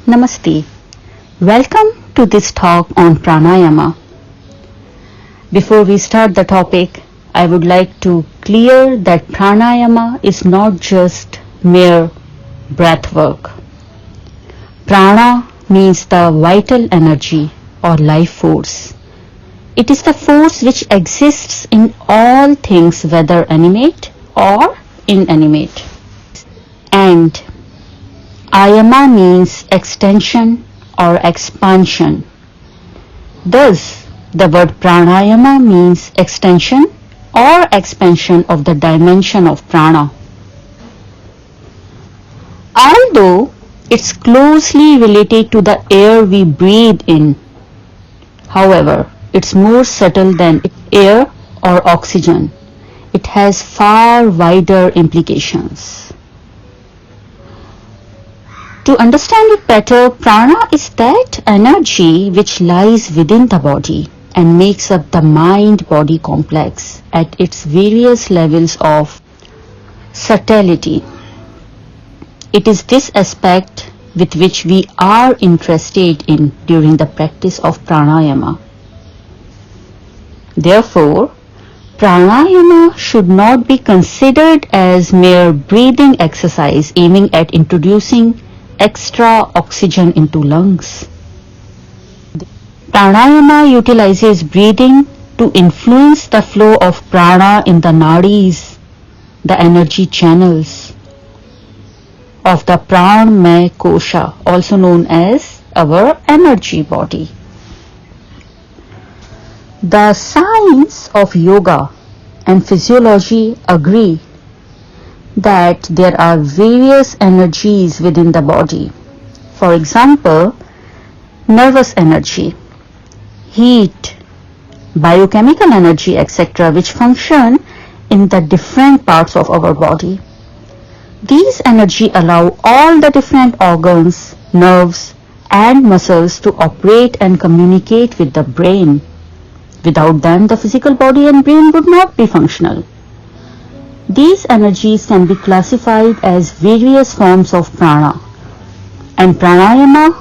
Namaste. Welcome to this talk on pranayama. Before we start the topic, I would like to clear that pranayama is not just mere breath work. Prana means the vital energy or life force. It is the force which exists in all things, whether animate or inanimate. And ayama means extension or expansion. Thus, the word pranayama means extension or expansion of the dimension of prana. Although it's closely related to the air we breathe in, however, it's more subtle than air or oxygen. It has far wider implications. To understand it better, prana is that energy which lies within the body and makes up the mind-body complex at its various levels of subtlety. It is this aspect with which we are interested in during the practice of pranayama. Therefore, pranayama should not be considered as mere breathing exercise aiming at introducing extra oxygen into lungs. Pranayama utilizes breathing to influence the flow of prana in the nadis, the energy channels of the pranamaya kosha, also known as our energy body. The science of yoga and physiology agree that there are various energies within the body. For example, nervous energy, heat, biochemical energy, etc., which function in the different parts of our body. These energy allow all the different organs, nerves, and muscles to operate and communicate with the brain. Without them, the physical body and brain would not be functional. These energies can be classified as various forms of prana, and pranayama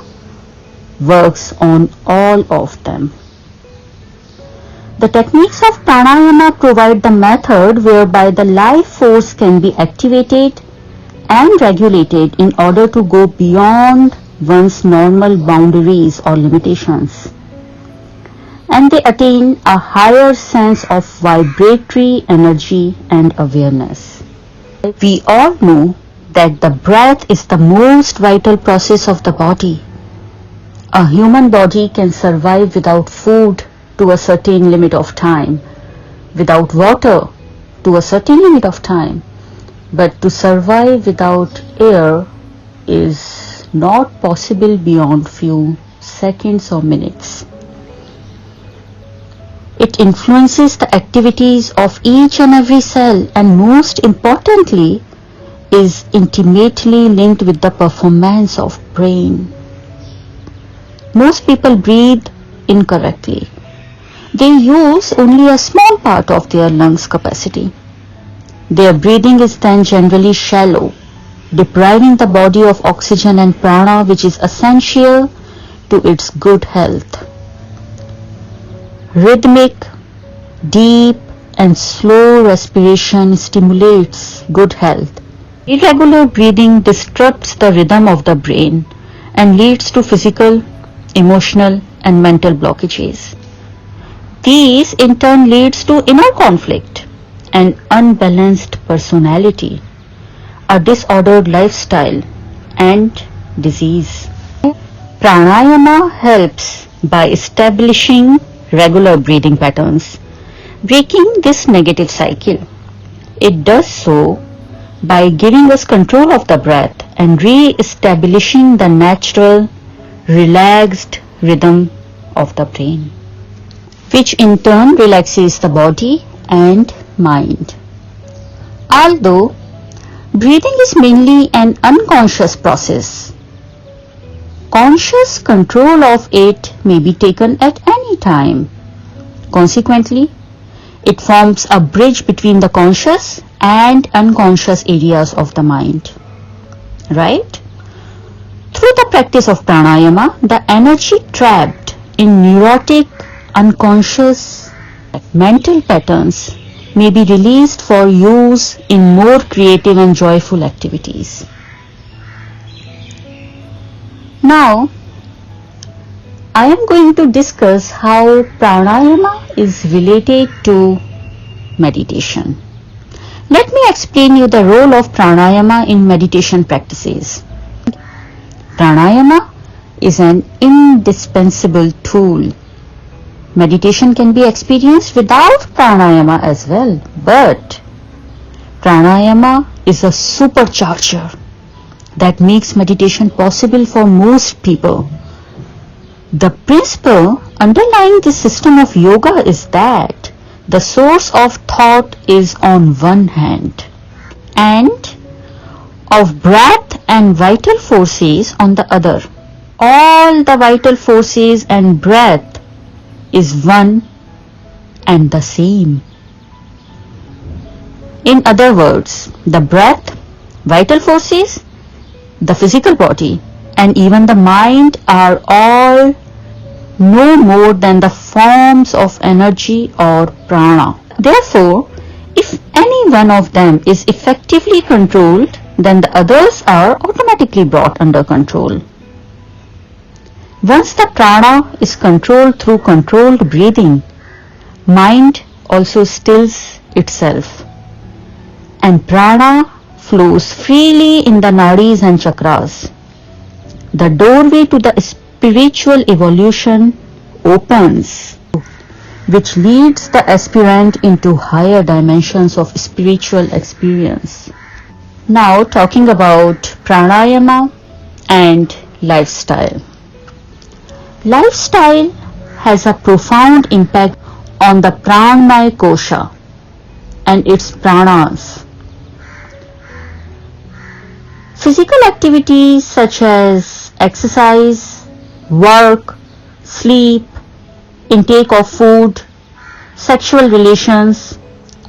works on all of them. The techniques of pranayama provide the method whereby the life force can be activated and regulated in order to go beyond one's normal boundaries or limitations, and they attain a higher sense of vibratory energy and awareness. We all know that the breath is the most vital process of the body. A human body can survive without food to a certain limit of time, without water to a certain limit of time, but to survive without air is not possible beyond few seconds or minutes. It influences the activities of each and every cell, and most importantly is intimately linked with the performance of brain. Most people breathe incorrectly. They use only a small part of their lungs capacity. Their breathing is then generally shallow, depriving the body of oxygen and prana, which is essential to its good health. Rhythmic, deep and slow respiration stimulates good health. Irregular breathing disrupts the rhythm of the brain and leads to physical, emotional and mental blockages. These in turn leads to inner conflict and unbalanced personality, a disordered lifestyle and disease. Pranayama helps by establishing regular breathing patterns, breaking this negative cycle. It does so by giving us control of the breath and re-establishing the natural, relaxed rhythm of the brain, which in turn relaxes the body and mind. Although breathing is mainly an unconscious process, conscious control of it may be taken at any time. Consequently, it forms a bridge between the conscious and unconscious areas of the mind. Right? Through the practice of pranayama, the energy trapped in neurotic, unconscious, mental patterns may be released for use in more creative and joyful activities. Now, I am going to discuss how pranayama is related to meditation. Let me explain you the role of pranayama in meditation practices. Pranayama is an indispensable tool. Meditation can be experienced without pranayama as well, but pranayama is a supercharger that makes meditation possible for most people. The principle underlying this system of yoga is that the source of thought is on one hand and of breath and vital forces on the other. All the vital forces and breath is one and the same. In other words, the breath, vital forces, the physical body, and even the mind are all no more than the forms of energy or prana. Therefore, if any one of them is effectively controlled, then the others are automatically brought under control. Once the prana is controlled through controlled breathing, mind also stills itself, and prana flows freely in the nadis and chakras. The doorway to the spiritual evolution opens, which leads the aspirant into higher dimensions of spiritual experience. Now, talking about pranayama and lifestyle. Lifestyle has a profound impact on the pranamaya kosha and its pranas. Physical activities such as exercise, work, sleep, intake of food, sexual relations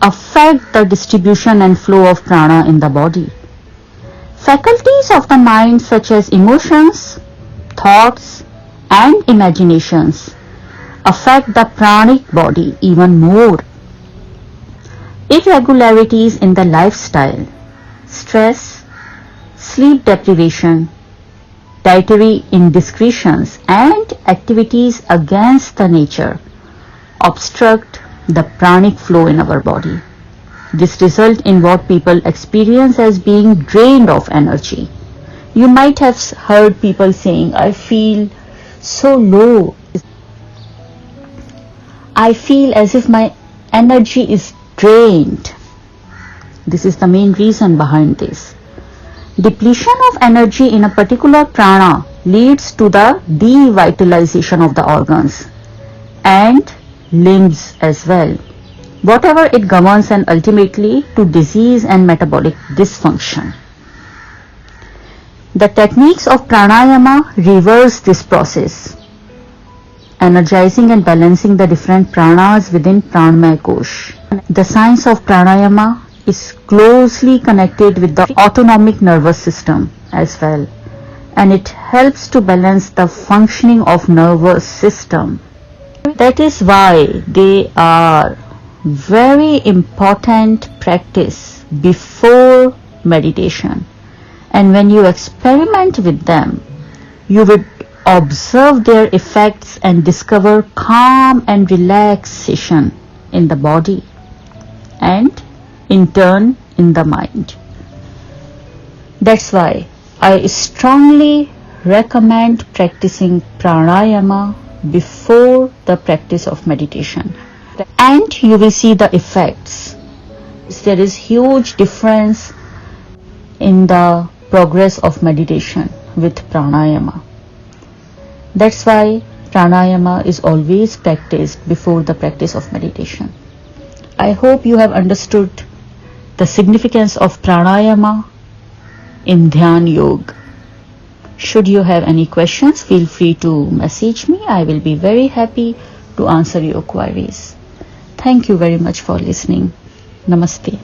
affect the distribution and flow of prana in the body. Faculties of the mind such as emotions, thoughts, and imaginations affect the pranic body even more. Irregularities in the lifestyle, stress, sleep deprivation, dietary indiscretions, and activities against the nature obstruct the pranic flow in our body. This results in what people experience as being drained of energy. You might have heard people saying, I feel so low. I feel as if my energy is drained. This is the main reason behind this. Depletion of energy in a particular prana leads to the devitalization of the organs and limbs as well, whatever it governs, and ultimately to disease and metabolic dysfunction. The techniques of pranayama reverse this process, energizing and balancing the different pranas within pranamaya kosh. The science of pranayama is closely connected with the autonomic nervous system as well, and it helps to balance the functioning of nervous system. That is why they are very important practice before meditation, and when you experiment with them, you would observe their effects and discover calm and relaxation in the body and in turn in the mind. That's why I strongly recommend practicing pranayama before the practice of meditation, and you will see the effects. There is huge difference in the progress of meditation with pranayama. That's why pranayama is always practiced before the practice of meditation. I hope you have understood the significance of pranayama in Dhyan Yoga. Should you have any questions, feel free to message me. I will be very happy to answer your queries. Thank you very much for listening. Namaste.